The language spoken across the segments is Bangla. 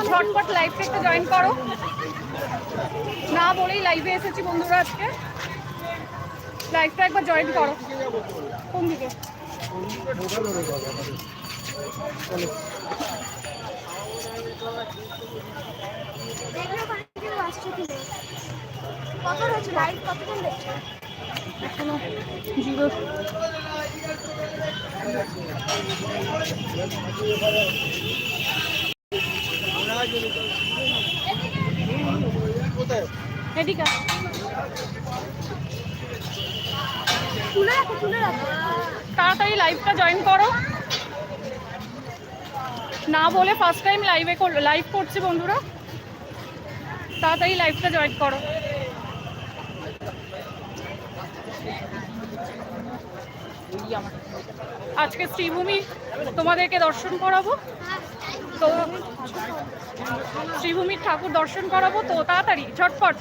ঝটপট লাইভটা একটু জয়েন করো। না বলেই লাইভে এসেছি বন্ধুরা, আজকে লাইভটা একবার জয়েন করো। কোন দিকে? এখনো জিরো। এদিকে তাড়াতাড়ি লাইভটা জয়েন করো। না বলে ফার্স্ট টাইম লাইভ করছি বন্ধুরা, তাড়াতাড়ি লাইভটা জয়েন করো। আজকে শ্রীভূমি তোমাদেরকে দর্শন করাবো, তো শ্রীভূমির ঠাকুর দর্শন করাবো, তো তাড়াতাড়ি ঝটপট।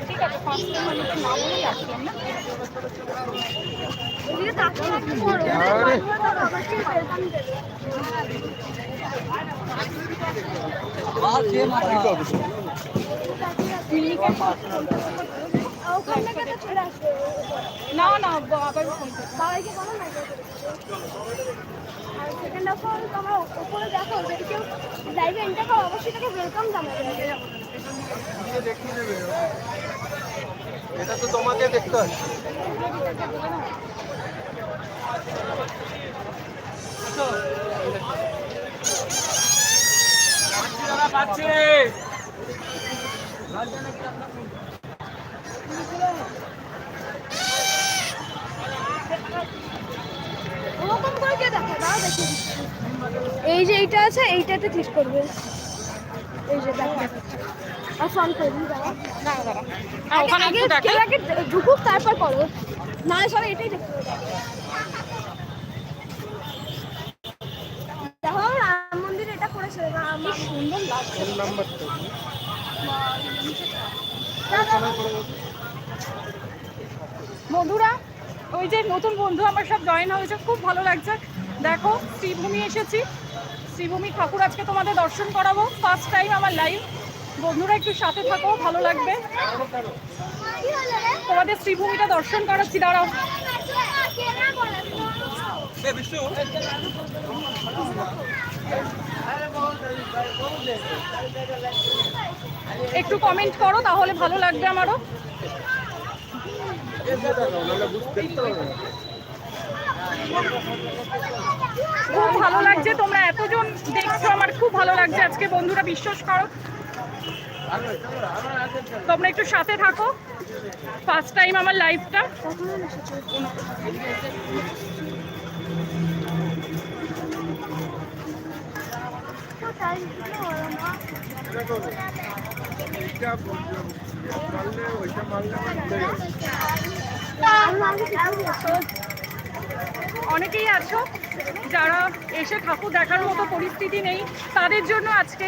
ঠিক আছে, ফার্স্ট টাইম আমি না বলেই আসলাম না। না না আবার ফোন সবাইকে বলো না। আর সেকেন্ড অফ অল তোমরা উপরে দেখো, যদি কেউ লাইভে এন্টার করো অবশ্যই তাকে ওয়েলকাম জানাবে। দেখিয়ে দেবে, এটা তো তোমাকে দেখতে হয়। এই যে এইটা আছে, এইটাতে ঠিক করবে। এই যে দেখো, আর ফোন করে দিই। আগে ঢুকুক তারপর করো, না সবাই এটাই দেখতে হবে। দেখো রাম মন্দির এটা করেছে, আমার সুন্দর লাগছে। বন্ধুরা ওই যে নতুন বন্ধু আমার সব জয়েন হয়েছে, খুব ভালো লাগছে। দেখো শ্রীভূমি এসেছি, শ্রীভূমি ঠাকুর আজকে তোমাদের দর্শন করাবো, ফার্স্ট টাইম আমার লাইভ। বন্ধুরা একটু সাথে থাকো, ভালো লাগবে। তোমাদের শ্রীভূমিটা দর্শন করাচ্ছি, দাঁড়াও। একটু কমেন্ট করো, তাহলে ভালো লাগবে আমারও। খুব ভালো লাগছে, তোমরা এতজন দেখছো, আমার খুব ভালো লাগছে আজকে বন্ধুরা, বিশ্বাস করো। তোমরা একটু সাথে থাকো, ফার্স্ট টাইম আমার লাইভটা। অনেকেই আছো যারা এসে ঠাকুর দেখার মতো পরিস্থিতি নেই, তাদের জন্য আজকে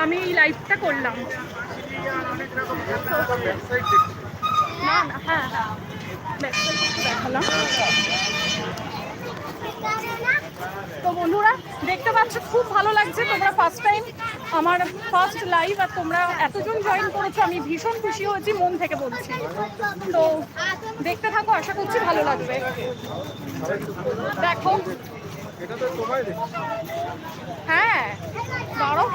আমি এই লাইভটা করলাম। না না, হ্যাঁ দেখালাম। তো বন্ধুরা দেখতে পাচ্ছ, খুব ভালো লাগছে। তোমরা ফার্স্ট টাইম আমার ফার্স্ট লাইভ, আর তোমরা এতজন জয়েন করেছো, আমি ভীষণ খুশি হয়েছি, মন থেকে বলছি। তো দেখতে থাকো, আশা করছি ভালো লাগবে। দেখো হ্যাঁ, দাঁড়াও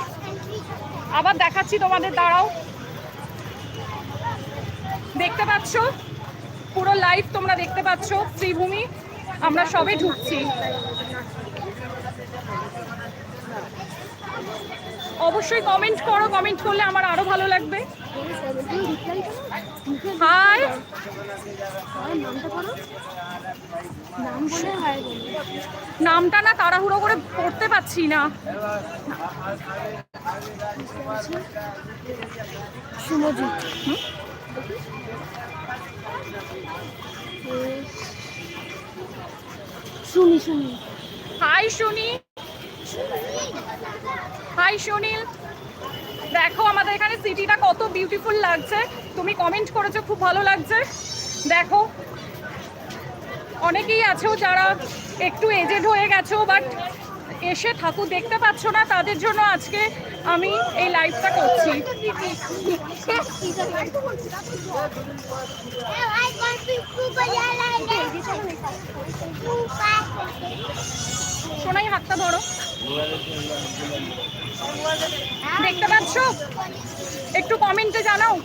আবার দেখাচ্ছি তোমাদের, দাঁড়াও। দেখতে পাচ্ছ পুরো লাইভ, তোমরা দেখতে পাচ্ছ শ্রীভূমি, আমরা সবে ঢুকছি। অবশ্যই কমেন্ট করো, কমেন্ট করলে আমার আরো ভালো লাগবে। হাই, নামটা না তাড়াহুড়ো করে পড়তে পারছি না। সুমজিৎ, শুনি। হাই শুনি, হাই সুনীল, দেখো আমাদের এখানে সিটিটা কত বিউটিফুল লাগছে। তুমি কমেন্ট করেছো খুব ভালো লাগছে। দেখো অনেকেই আছো যারা একটু এজেড হয়ে গেছো, বাট এসে ঠাকুর দেখতে পাচ্ছ না, তাদের জন্য আজকে আমি এই লাইভটা করছি। সোনাই হাতটা ধরো, দেখতে পাচ্ছ? একটু কমেন্টে জানাও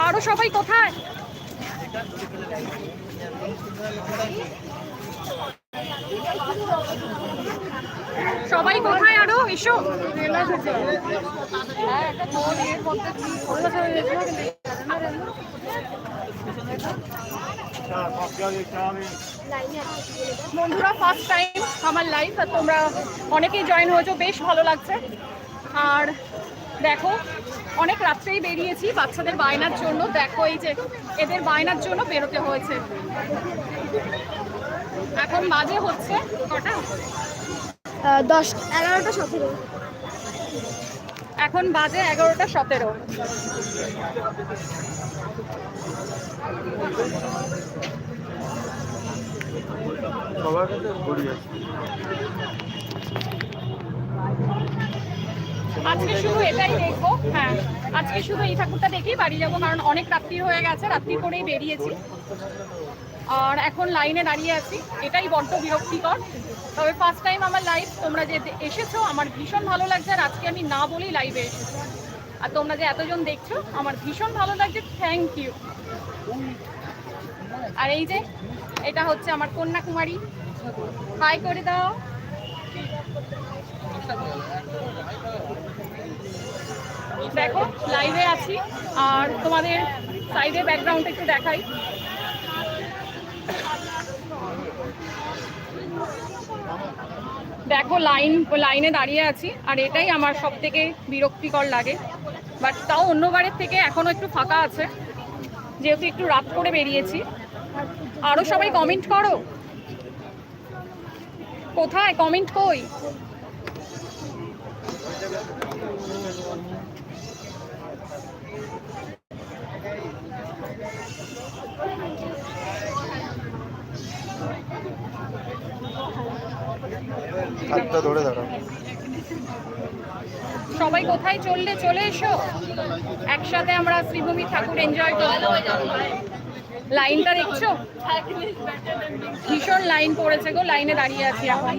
আরো সবাই কোথায়। সবাই কোথায় আরো এসো। বন্ধুরা ফার্স্ট টাইম আমার লাইফ, আর তোমরা অনেকেই জয়েন হয়েছো, বেশ ভালো লাগছে। আর দেখো অনেক রাত্রেই বেরিয়েছি বাচ্চাদের বায়নার জন্য। দেখো এই যে এদের বায়নার জন্য বেরোতে হয়েছে। এখন বাজে হচ্ছে কটা? 10, 11টা 17। এখন বাজে 11টা 17। সবার কাছে ঘুরি আছে। আজকে শুধু এটাই দেখবো। হ্যাঁ, আজকে শুধু এই ঠাকুরটা দেখেই বাড়ি যাবো, কারণ অনেক রাত্রি হয়ে গেছে, রাত্রি করেই বেরিয়েছি। আর এখন লাইনে দাঁড়িয়ে আছি, এটাই বড্ড বিরক্তিকর। তবে ফার্স্ট টাইম আমার লাইভ, তোমরা যে এসেছো আমার ভীষণ ভালো লাগছে। আর আজকে আমি না বলেই লাইভে এসেছি, আর তোমরা যে এতজন দেখছো আমার ভীষণ ভালো লাগছে, থ্যাংক ইউ। আর এই যে এটা হচ্ছে আমার কন্যাকুমারী, হাই করে দাও। দেখো লাইভে আছি, আর তোমাদের সাইডে ব্যাকগ্রাউন্ড একটু দেখাই। দেখো লাইনে দাঁড়িয়ে আছি, আর এটাই আমার সব থেকে বিরক্তিকর লাগে। বাট তাও অন্যবারের থেকে এখনো একটু ফাঁকা আছে, যেহেতু একটু রাত করে বেরিয়েছি। আরো সবাই কমেন্ট করো, কোথায় কমেন্ট কই? হাতটা ধরে দাঁড়াও। সবাই কোথায় চললে চলে এসো, একসাথে আমরা শ্রীভূমি ঠাকুর এনজয় করবো। লাইনটা দেখছো, ভীষণ লাইন পড়েছে গো, লাইনে দাঁড়িয়ে আছি এখন।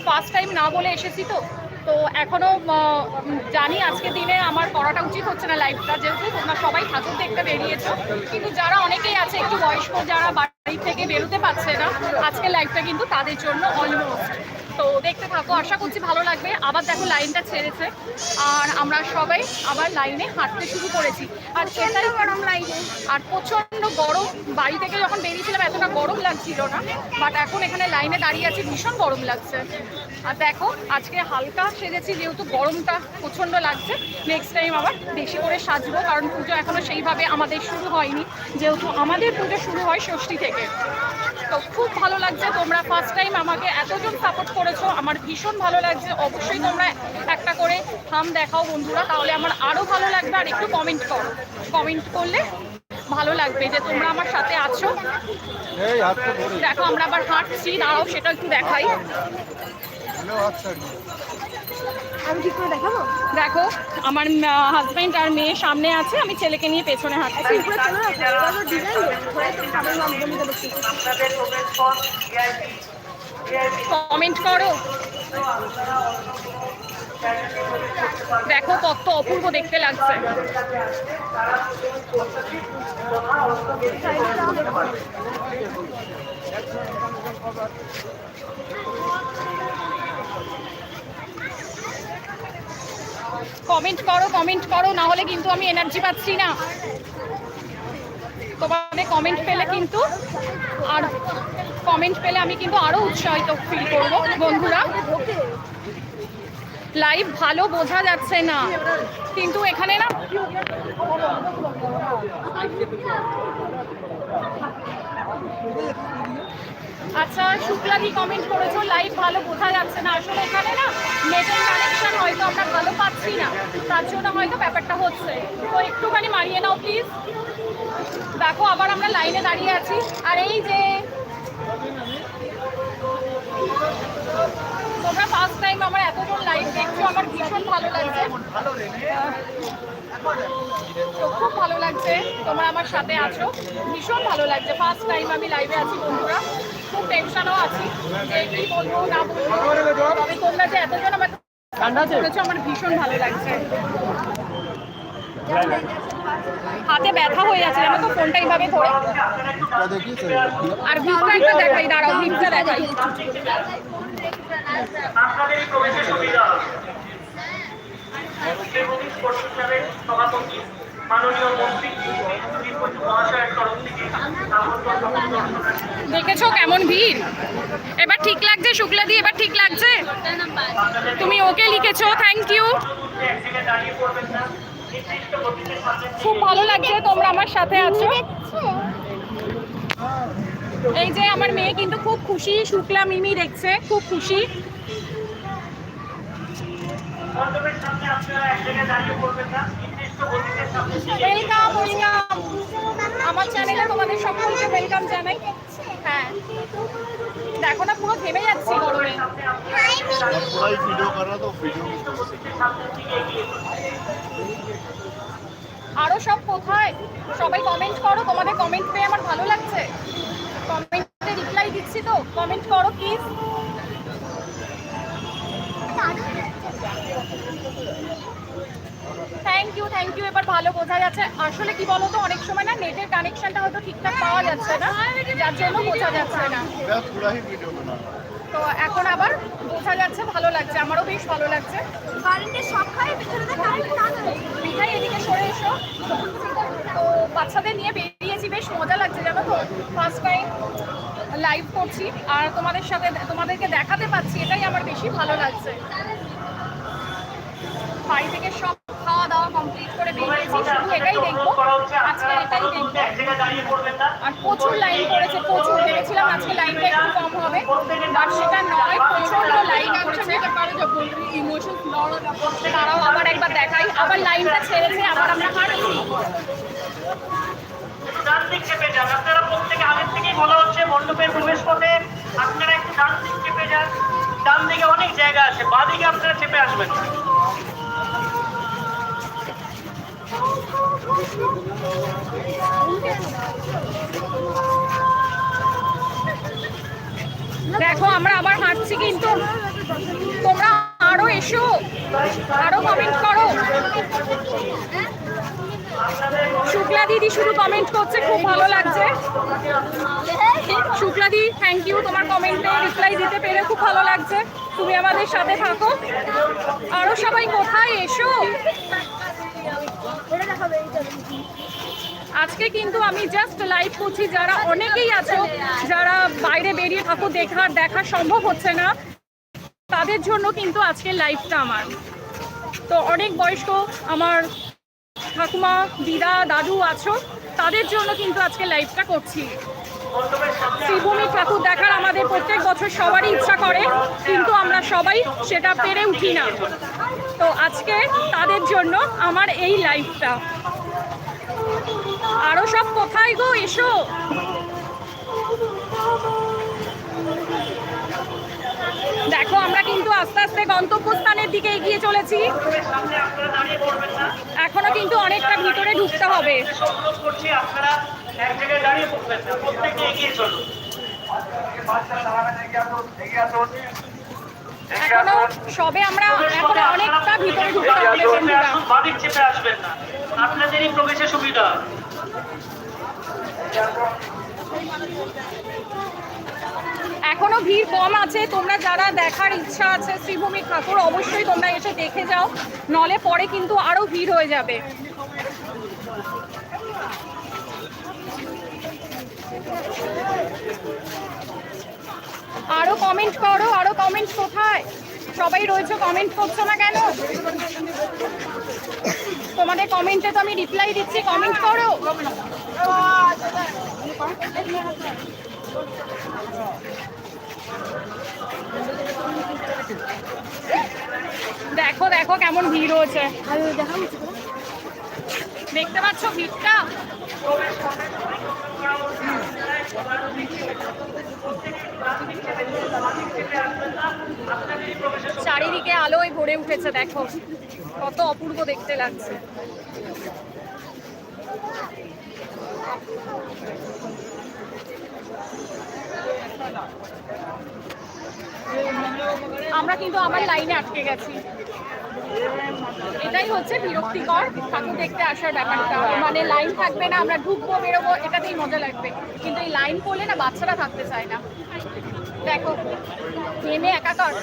ফার্স্ট টাইম না বলে এসেছি তো তো এখনো জানি আজকে দিনে আমার করাটা উচিত হচ্ছে না লাইভটা, যেহেতু তোমরা সবাই ঠাকুর দেখতে বেরিয়েছো। কিন্তু যারা অনেকেই আছে একটু বয়স্ক, যারা বাড়ি থেকে বেরোতে পারছে না, আজকে লাইভটা কিন্তু তাদের জন্য অলমোস্ট। তো দেখতে থাকো, আশা করছি ভালো লাগবে। আবার দেখো লাইনটা ছেড়েছে, আর আমরা সবাই আবার লাইনে হাঁটতে শুরু করেছি। আর সেটাই গরম লাইনে, আর প্রচণ্ড গরম। বাড়ি থেকে যখন বেরিয়েছিলাম এতটা গরম লাগছিল না, বাট এখন এখানে লাইনে দাঁড়িয়ে আছি, ভীষণ গরম লাগছে। আর দেখো আজকে হালকা সেজেছি, যেহেতু গরমটা প্রচণ্ড লাগছে। নেক্সট টাইম আবার বেশি করে সাজবো, কারণ পুজো এখনও সেইভাবে আমাদের শুরু হয়নি, যেহেতু আমাদের পুজো শুরু হয় ষষ্ঠী থেকে। তো খুব ভালো লাগছে, তোমরা ফার্স্ট টাইম আমাকে এতজন সাপোর্ট করেছো, আমার ভীষণ ভালো লাগছে। অবশ্যই তোমরা একটা করে থাম দেখাও বন্ধুরা, তাহলে আমার আরও ভালো লাগবে। আর একটু কমেন্ট করো, কমেন্ট করলে ভালো লাগবে যে তোমরা আমার সাথে আছো। দেখো আমরা আবার হাঁটছি, দাঁড়াও সেটা একটু দেখাই। আমি ঠিক করে দেখাবো। দেখো আমার হাজব্যান্ড আর মেয়ে সামনে আছে, আমি ছেলেকে নিয়ে পেছনে হাঁটছি। কমেন্ট করো, দেখো কত অপূর্ব দেখতে লাগছে। কমেন্ট করো, কমেন্ট করো, না হলে কিন্তু আমি এনার্জি পাচ্ছি না। তোমাদের কমেন্ট পেলে কিন্তু আর কমেন্ট পেলে আমি কিন্তু আরো উৎসাহিত ফিল করবো বন্ধুরা। লাইভ ভালো বোঝা যাচ্ছে না, কিন্তু এখানে না আচ্ছা শুক্লাদি কমেন্ট করেছো লাইভ ভালো বোঝা যাচ্ছে না। আসলে এখানে না নেটের কানেকশন হয়তো আমরা ভালো পাচ্ছি না, তার জন্য হয়তো ব্যাপারটা হচ্ছে। তো একটুখানি মারিয়ে নাও প্লিজ। দেখো আবার আমরা লাইনে দাঁড়িয়ে আছি, আর এই যে তোমরা ফার্স্ট টাইম আমার এতজন লাইভ দেখছো, আমার ভীষণ ভালো লাগছে, খুব ভালো লাগছে তোমরা আমার সাথে আছো, ভীষণ ভালো লাগছে। ফার্স্ট টাইম আমি লাইভে আছি বন্ধুরা, খুব টেনশনও আছি যে কি বলবো না বলবো, তবে তোমরা যে এতজন আমার করেছো আমার ভীষণ ভালো লাগছে। হাতে ব্যথা হয়ে যাচ্ছে জানো তো ফোনটা এইভাবে ধরে। আর ভিউটা একটু দেখাই, দাঁড়াও ভিউটা দেখাই। আপনাদের প্রবেশের সুবিধা সভাপতি মাননীয় মন্ত্রী মহাশয়ের তরফ থেকে দেখেছো কেমন ভিড়? এবার ঠিক লাগছে শুক্লাদি, এবার ঠিক লাগছে? তুমি ওকে লিখেছো, থ্যাংক ইউ। খুব ভালো লাগছে তোমরা আমার সাথে আছো। এই যে আমার মেয়ে কিন্তু খুব খুশি, শুক্লা মিমি দেখছে, খুব খুশি। ওয়েলকাম ওয়েলকাম, আমার চ্যানেলে তোমাদের সকলকে ওয়েলকাম জানাই। হ্যাঁ দেখো না পুরো থেমে যাচ্ছি গরমে। আরো সব কোথায়? সবাই কমেন্ট করো, তোমাদের কমেন্ট পেয়ে আমার ভালো লাগছে। কমেন্টে রিপ্লাই দিচ্ছি তো, কমেন্ট করো please. Thank you thank you, এবার ভালো বোঝা যাচ্ছে। আসলে কি বলতো অনেক সময় না নেটের কানেকশনটা হয়তো ঠিকঠাক পাওয়া যাচ্ছে না, যার জন্য বোঝা যাচ্ছে না। তো এখন আবার বোঝা যাচ্ছে, ভালো লাগছে, আমারও বেশ ভালো লাগছে। বিদায় এদিকে সরে এসো। তো বাচ্চাদের নিয়ে বেরিয়েছি, বেশ মজা লাগছে জানো তো, ফার্স্ট টাইম লাইভ করছি আর তোমাদের সাথে তোমাদেরকে দেখাতে পাচ্ছি, এটাই আমার বেশি ভালো লাগছে। বাড়ি থেকে সব খাওয়া দাওয়া কমপ্লিট করে বেরিয়েছি, শুধু এটাই দেখবো, আজকে এটাই দেখবো। আর প্রচুর লাইন পড়েছে, প্রচুর। ভেবেছিলাম আজকে লাইনটা একটু কম হবে, বাট সেটা নয়, প্রচন্ড লাইন পড়েছে। তারাও আবার একবার দেখাই, আবার লাইনটা ছেড়েছে, আবার আমরা হাঁটছি। ডান দিক চেপে যান, আপনারা প্রত্যেকে আগের থেকেই বলা হচ্ছে মণ্ডপের প্রবেশ পথে আপনারা একটু ডান দিক চেপে যান। ডান দিকে অনেক জায়গা আছে, বাঁ দিকে আপনারা চেপে আসবেন। দেখো আমরা আবার হাঁটছি, কিন্তু তোমরা আরো এসো, আরো কমেন্ট করো। শুক্লা দিদি শুধু কমেন্ট করছে, খুব ভালো লাগছে। শুক্লা দি থ্যাংক ইউ, তোমার কমেন্টে রিপ্লাই দিতে পেরে খুব ভালো লাগছে। তুমি আমাদের সাথে থাকো, আরো সবাই কোথায় এসো। আজকে কিন্তু আমি জাস্ট লাইভ করছি, যারা অনেকেই আছো যারা বাইরে বেরিয়ে থাকো, দেখা সম্ভব হচ্ছে না, তাদের জন্য কিন্তু আজকে লাইভটা আমার। তো অনেক বয়স্ক আমার ঠাকুমা দিদা দাদু আছো, তাদের জন্য কিন্তু আজকে লাইভটা করছি। শ্রীভূমি ঠাকুর দেখার আমাদের প্রত্যেক বছর সবারই ইচ্ছা করে, কিন্তু আমরা সবাই সেটা পেরে উঠি না। তো আজকে তাদের জন্য আমার এই লাইভটা। আরো সব কোথায় গো, এসো। দেখো আমরা কিন্তু আস্তে আস্তে গন্তব্যস্থানের দিকে এগিয়ে চলেছি, এখনো কিন্তু অনেকটা ভিতরে ঢুকতে হবে। এখনো সবে আমরা এখনো অনেকটা ভিতরে ঢুকতে হবে বন্ধুরা। আপনাদেরই প্রবেশের সুবিধা। এখনো ভিড় কম আছে, তোমরা যারা দেখার ইচ্ছা আছে শ্রীভূমি ঠাকুর অবশ্যই তোমরা এসে দেখে যাও, নলে পরে কিন্তু আরো ভিড় হয়ে যাবে। কমেন্ট করো, আরো কমেন্ট কোথায়? সবাই রয়েছে, কমেন্ট করছো না কেন? তোমাদের কমেন্টে তো আমি রিপ্লাই দিচ্ছি, কমেন্ট করো। দেখো দেখো কেমন ভিড় হয়েছে, দেখতে পাচ্ছ ভিড়টা? চারিদিকে আলোয় ভরে উঠেছে, দেখো কত অপূর্ব দেখতে লাগছে। আমরা কিন্তু আমার লাইনে আটকে গেছি, এটাই হচ্ছে বিরক্তিকর ঠাকুর দেখতে আসার ব্যাপারটা। মানে লাইন থাকবে না, আমরা ঢুকবো বেরোবো, এটাতেই মজা লাগবে, কিন্তু এই লাইন করলে না বাচ্চারা থাকতে চায় না। দেখো নেমে একাকার।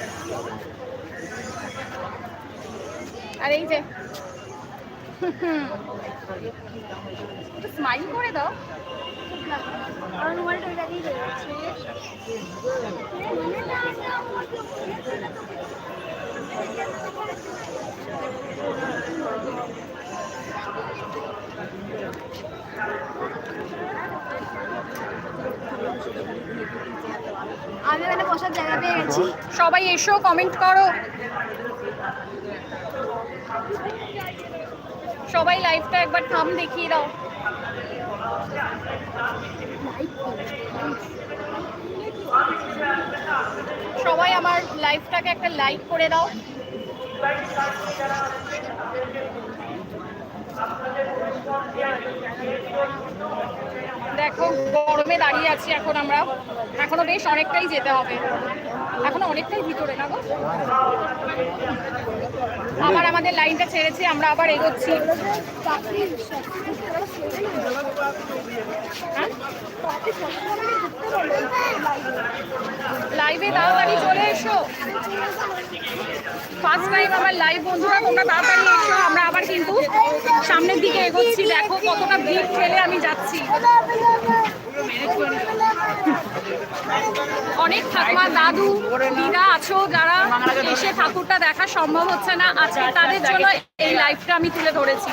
আর এই যে স্মাইল করে দাও। আমি এখানে বসার জায়গা পেয়ে গেছি। সবাই এসো, কমেন্ট করো। সবাই লাইভটা একবার থাম দেখিয়ে দাও। সবাই আমার লাইভটাকে একটা লাইক করে দাও। দেখো গরমে দাঁড়িয়ে আছি এখন আমরা, এখনো বেশ অনেকটাই যেতে হবে, এখনো অনেকটাই ভিতরে না গো। আবার আমাদের লাইনটা ছেড়েছি, আমরা আবার এগোচ্ছি। লাইভে তাড়াতাড়ি চলে এসো, ফার্স্ট টাইম আমার লাইভ বন্ধুরা, তোমরা তাড়াতাড়ি এসো। আমরা আবার কিন্তু সামনের দিকে এগোচ্ছি, দেখো কতটা ভিড় ঠেলে আমি যাচ্ছি। অনেক ঠাকুমা দাদু দিদা আছো যারা এসে ঠাকুরটা দেখা সম্ভব হচ্ছে না আজকে, তাদের জন্য এই লাইভটা আমি তুলে ধরেছি।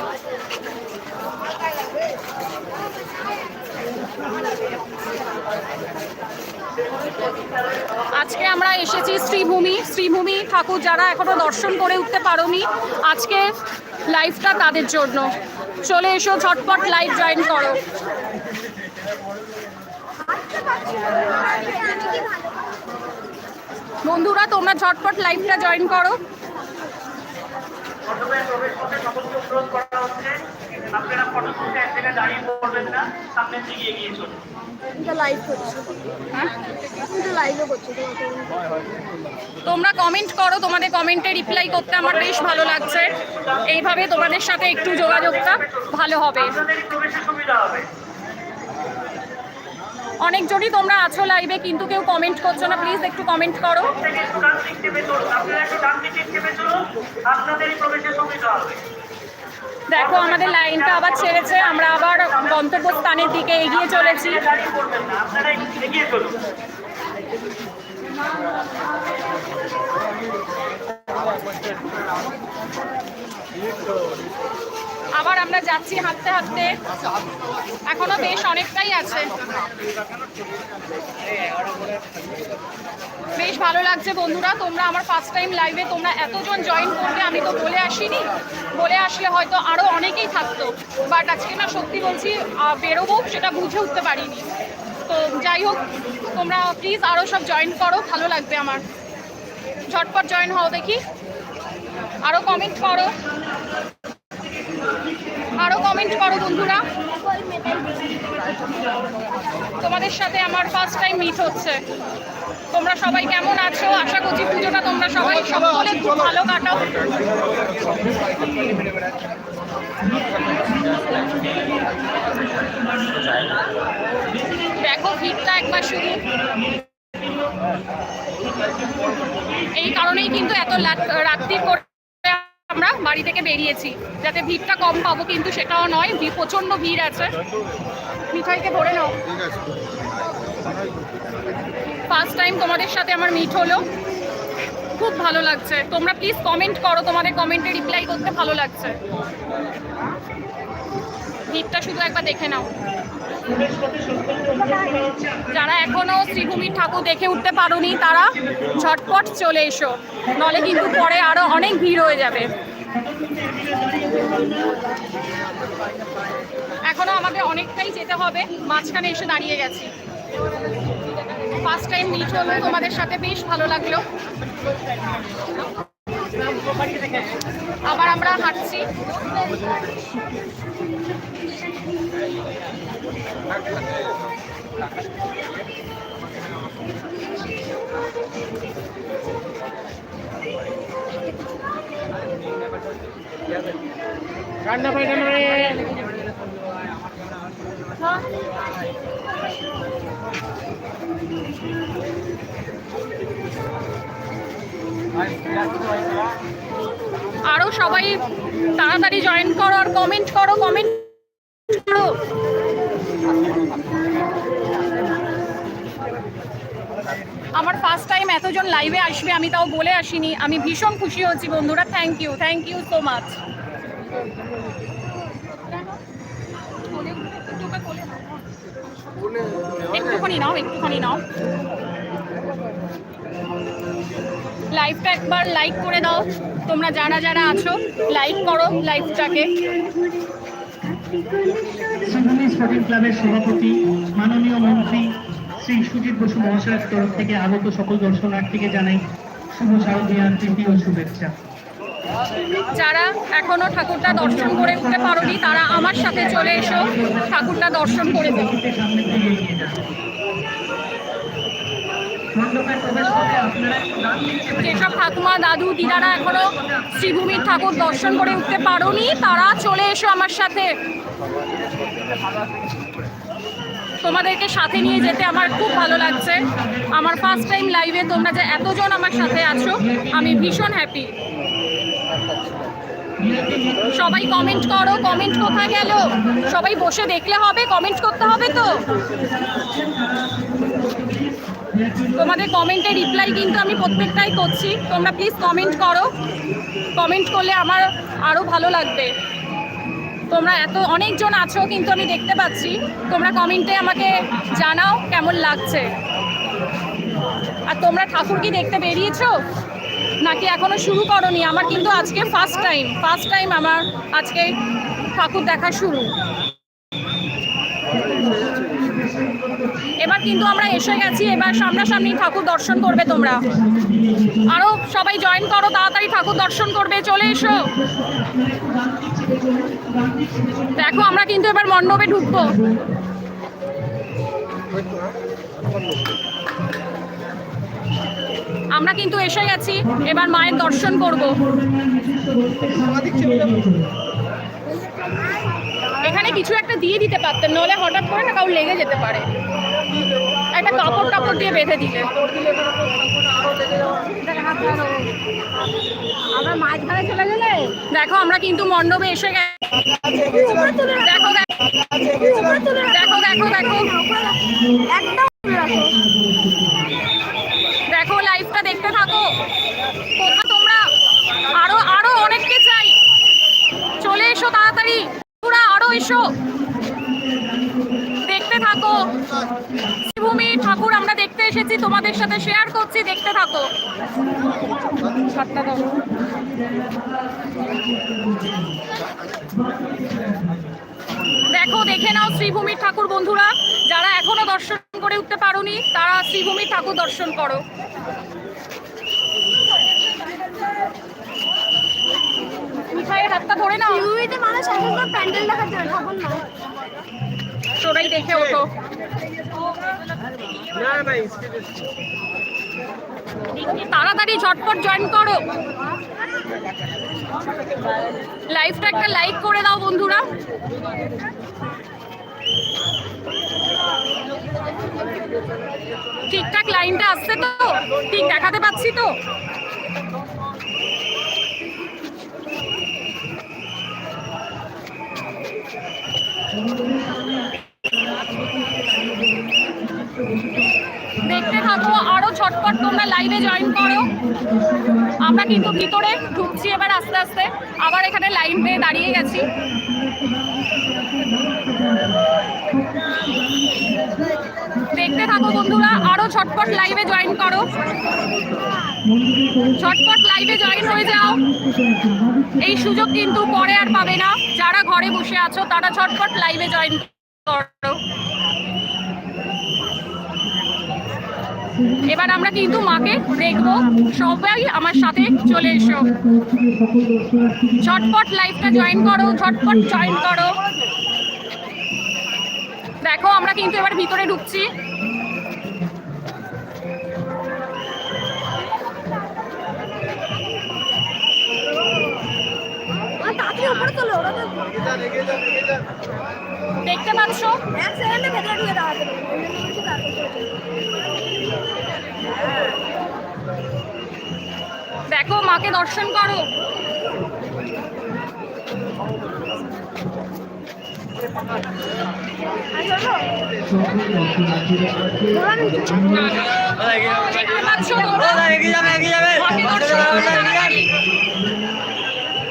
আজকে আমরা এসেছি শ্রীভূমি ঠাকুর, যারা এখনো দর্শন করে উঠতে পারোনি, আজকে লাইভটা তাদের জন্য। চলে এসো, ঝটপট লাইভ জয়েন করো। বন্ধুরা তোমরা ঝটপট লাইভটা জয়েন করো। আপনারা ফটো তুলতে এক জায়গায় দাঁড়িয়ে পড়বেন না, সামনের দিকে এগিয়ে চলুন। লাইভ করছি, হ্যাঁ লাইভও করছি। তোমরা কমেন্ট করো, তোমাদের কমেন্টে রিপ্লাই করতে আমার বেশ ভালো লাগছে। এইভাবে তোমাদের সাথে একটু যোগাযোগটা ভালো হবে। আপনাদের প্রবেশে সুবিধা হবে। অনেকজনই তোমরা আছো লাইভে, কিন্তু কেউ কমেন্ট করছো না, প্লিজ একটু কমেন্ট করো। আপনারা একটু ডান দিকে চেপে চলুন, আপনাদেরই প্রবেশে সুবিধা হবে। দেখো আমাদের লাইনটা আবার ছেড়েছে, আমরা আবার গন্তব্যস্থানের দিকে এগিয়ে চলেছি। দাঁড়িয়ে পড়বেন না, আপনারা এগিয়ে চলুন। আবার আমরা যাচ্ছি হাঁটতে হাঁটতে, এখনো বেশ অনেকটাই আছে। বেশ ভালো লাগছে বন্ধুরা, তোমরা আমার ফার্স্ট টাইম লাইভে তোমরা এতজন জয়েন করবে আমি তো বলে আসিনি, বলে আসলে হয়তো আরও অনেকেই থাকতো, বাট আজকে না সত্যি বলছি বেরোবো সেটা বুঝে উঠতে পারিনি। তো যাই হোক, তোমরা প্লিজ আরও সব জয়েন করো, ভালো লাগবে আমার। ঝটপট জয়েন হও দেখি, আরও কমেন্ট করো, আরও কমেন্ট করো বন্ধুরা। তোমাদের সাথে আমার ফার্স্ট টাইম মিট হচ্ছে। তোমরা সবাই কেমন আছো? আশা করছি পুজোটা তোমরা সবাই সকলে খুব ভালো কাটাও। দেখো ভিড়টা একবার শুধু, এই কারণেই কিন্তু এত রাত্রি করে আমরা বাড়ি থেকে বেরিয়েছি, যাতে ভিড়টা কম পাবো, কিন্তু সেটাও নয়, প্রচন্ড ভিড় আছে। মিঠাইকে ভরে নাও। ঠিক আছে। ফার্স্ট টাইম তোমাদের সাথে আমার মিট হলো, খুব ভালো লাগছে। তোমরা প্লিজ কমেন্ট করো, তোমাদের কমেন্টে রিপ্লাই করতে ভালো লাগছে। ভিড়টা শুধু একবার দেখে নাও। যারা এখনো শ্রীভূমির ঠাকুর দেখে উঠতে পারোনি তারা ঝটপট চলে এসো, নলে কিন্তু পরে আরো অনেক ভিড় হয়ে যাবে। এখনো আমাকে অনেকটাই যেতে হবে, মাঝখানে এসে দাঁড়িয়ে গেছি। ফার্স্ট টাইম মিট হলো তোমাদের সাথে, বেশ ভালো লাগলো। আবার আমরা হাঁটছি। রান্না পাইলাম রে। আরো সবাই তাড়াতাড়ি জয়েন করো আর কমেন্ট করো, কমেন্ট করো। আমার ফার্স্ট টাইম এতজন লাইভে আসবে আমি তাও বলে আসিনি, আমি ভীষণ খুশি হচ্ছি বন্ধুরা। Thank you so much. একটুখানি নাও। লাইভটা একবার লাইক করে দাও, তোমরা যারা যারা আছো লাইক করো লাইভটাকে। শ্রীভূমি স্পোর্টিং ক্লাবের সভাপতি মাননীয় মন্ত্রী শ্রী সুজিত বসু মহাশয়ের তরফ থেকে আগত সকল দর্শনার্থীকে জানাই শুভ শারদীয়ার প্রীতি ও শুভেচ্ছা। যারা এখনো ঠাকুরটা দর্শন করে উঠতে পারোনি তারা আমার সাথে চলে এসো, ঠাকুরটা দর্শন করে দাও। সামনে থেকে এগিয়ে যান। মণ্ডপের প্রবেশ পথে আপনারা যেসব ঠাকুমা দাদু দিদারা এখনো শ্রীভূমির ঠাকুর দর্শন করে উঠতে পারোনি তারা চলে এসো আমার সাথে। তোমাদেরকে সাথে নিয়ে যেতে আমার খুব ভালো লাগছে। আমার ফার্স্ট টাইম লাইভে তোমরা যে এতজন আমার সাথে আছো আমি ভীষণ হ্যাপি। সবাই কমেন্ট করো। কমেন্ট কোথায় গেল? সবাই বসে দেখলে হবে, কমেন্ট করতে হবে তো। তোমাদের কমেন্টে রিপ্লাই কিন্তু আমি প্রত্যেকটাই করছি, তোমরা প্লিজ কমেন্ট করো। কমেন্ট করলে আমার আরও ভালো লাগবে। তোমরা এত অনেকজন আছো কিন্তু আমি দেখতে পাচ্ছি, তোমরা কমেন্টে আমাকে জানাও কেমন লাগছে। আর তোমরা ঠাকুর কি দেখতে বেরিয়েছো নাকি এখনো শুরু করোনি? আমার কিন্তু আজকে ফার্স্ট টাইম আমার আজকে ঠাকুর দেখা শুরু। এবার কিন্তু আমরা এসে গেছি, এবার সামনাসামনি ঠাকুর দর্শন করবে তোমরা। আরো সবাই জয়েন করো, তাড়াতাড়ি ঠাকুর দর্শন করবে, চলে এসো। দেখো আমরা কিন্তু এবার মণ্ডপে ঢুকবো। আমরা কিন্তু এসে গেছি, এবার মায়ের দর্শন করব। এখানে কিছু একটা দিয়ে দিতে পারতেন, নাহলে হঠাৎ করে না কাউ লেগে যেতে পারে। একটা কাপড় টাপড় দিয়ে বেঁধে দিলে। আমরা মাছ ধরে চলে গেলে দেখো আমরা কিন্তু মণ্ডপে এসে গেছি। দেখো দেখো লাইভটা দেখতে থাকো। কোথা তোমরা? আরো অনেককে চাই, চলে এসো তাড়াতাড়ি, তোমরা আরো এসো, দেখতে থাকো। শ্রীভূমি ঠাকুর আমরা দেখতে এসেছি, তোমাদের সাথে শেয়ার করছি, দেখতে থাকো। দেখো দেখে নাও শ্রীভূমির ঠাকুর বন্ধুরা, যারা এখনো দর্শন করে উঠতে পারোনি তারা শ্রীভূমির ঠাকুর দর্শন করো। মিঠাইয়ের হাতটা ধরে নাও। মানুষ এখন প্যান্ডেল দেখার জন্য ঠাকুর না সবাই দেখে ওঠো। তাড়াতাড়ি ঝটপট জয়েন করো, লাইভটা একটা লাইক করে দাও বন্ধুরা। ঠিকঠাক লাইনটা আসছে তো? ঠিক দেখাতে পাচ্ছি তো? দেখতে থাকো, আরো ঝটপট তোমরা লাইভে জয়েন করো। আমরা কিন্তু ভিতরে ঢুকছি এবার আস্তে আস্তে, আবার এখানে লাইন দিয়ে দাঁড়িয়ে গেছি। দেখতে থাকো বন্ধুরা, আরো ঝটপট লাইভে জয়েন করো, ঝটপট লাইভে জয়েন হয়ে যাও। এই সুযোগ কিন্তু পরে আর পাবে না। যারা ঘরে বসে আছো তারা ঝটপট লাইভে জয়েন করো। এবার আমরা কিন্তু মাকে দেখবো, সবাই আমার সাথে চলে এসো, ঝটপট লাইভটা জয়েন করো, ঝটপট জয়েন করো। দেখো আমরা কিন্তু এবার ভিতরে ঢুকছি। দেখতে পাচ্ছ দেখো, মাকে দর্শন করো।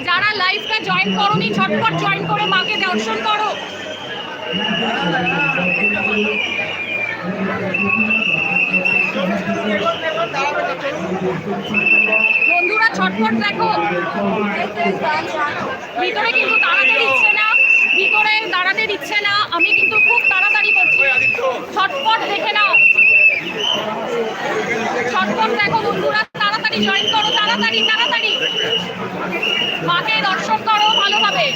যারা লাইভটা জয়েন করোনি ঝটপট জয়েন করে মাকে দর্শন করো। বন্ধুরা ঝটপট দেখো, ভিতরে কিন্তু দাঁড়াতে দিচ্ছে না, ভিতরে দাঁড়াতে দিচ্ছে না। আমি কিন্তু খুব তাড়াতাড়ি করছি, ঝটপট দেখে নাও, ঝটপট দেখো বন্ধুরা, তাড়াতাড়ি জয়েন করো, তাড়াতাড়ি তাড়াতাড়ি মাকে দর্শন করো ভালোভাবে।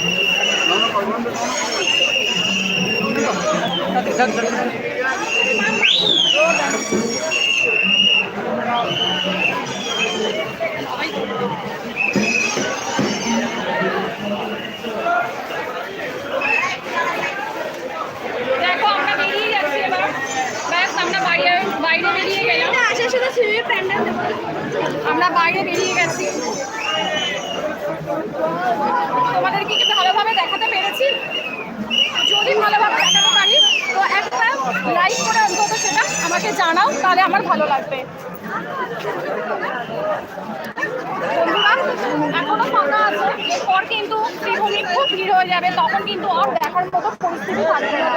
দেখো আমরা বেরিয়ে যাচ্ছি এবার, ব্যাস আমরা বাইরে বেরিয়ে গেলাম, আমরা বাইরে বেরিয়ে গেছি। তোমাদেরকে কি ভালোভাবে দেখাতে পেরেছি? যদি ভালোভাবে দেখাতে পারি তো একটা লাইক করে অন্তত সেটা আমাকে জানাও, তাহলে আমার ভালো লাগবে। বন্ধুরা এখনো ফাঁকা আছে, এরপর কিন্তু শ্রীভূমি খুব ভিড় হয়ে যাবে, তখন কিন্তু আর দেখার মতো পরিস্থিতি থাকবে না।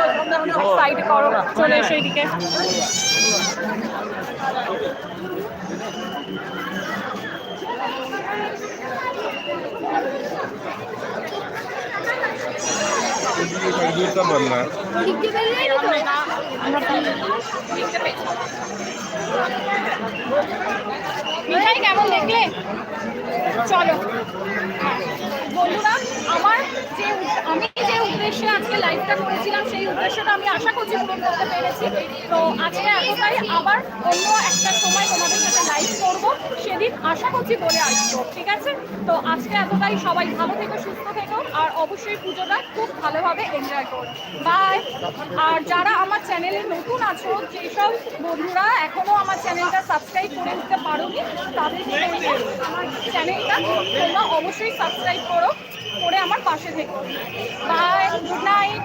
সাইড করো, চলে এসো এইদিকে। মিঠাই কেমন দেখলে? চলো বন্ধুরা, আমি যে উদ্দেশ্যে আজকে লাইভটা করেছিলাম সেই উদ্দেশ্যটা আমি আশা করছি পূরণ করতে পেরেছি। তো আজকে এতটাই, আবার অন্য একটা সময় তোমাদের সাথে লাইভ করবো, সেদিন আশা করছি বলে আসবো, ঠিক আছে? তো আজকে এতটাই, সবাই ভালো থেকো, সুস্থ থেকো, আর অবশ্যই পুজোটা খুব ভালোভাবে এনজয় করো। বাই। আর যারা আমার চ্যানেলে নতুন আছো, যেসব বন্ধুরা এখনো আমার চ্যানেলটা সাবস্ক্রাইব করে উঠতে পারোনি, তাদেরকে বলবো আমার চ্যানেলটা তোমরা অবশ্যই সাবস্ক্রাইব করো, করে আমার পাশে থেকো। Bye, good night.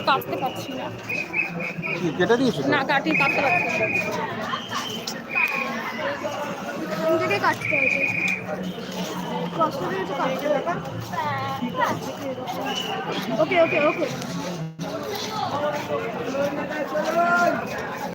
কাটতে পারছি না, কেটে দিয়েছো? না কাটতে পারছি না। কাটতে হয়েছে, কষ্ট হয়েছে কাটতে। ওকে ওকে ওকে।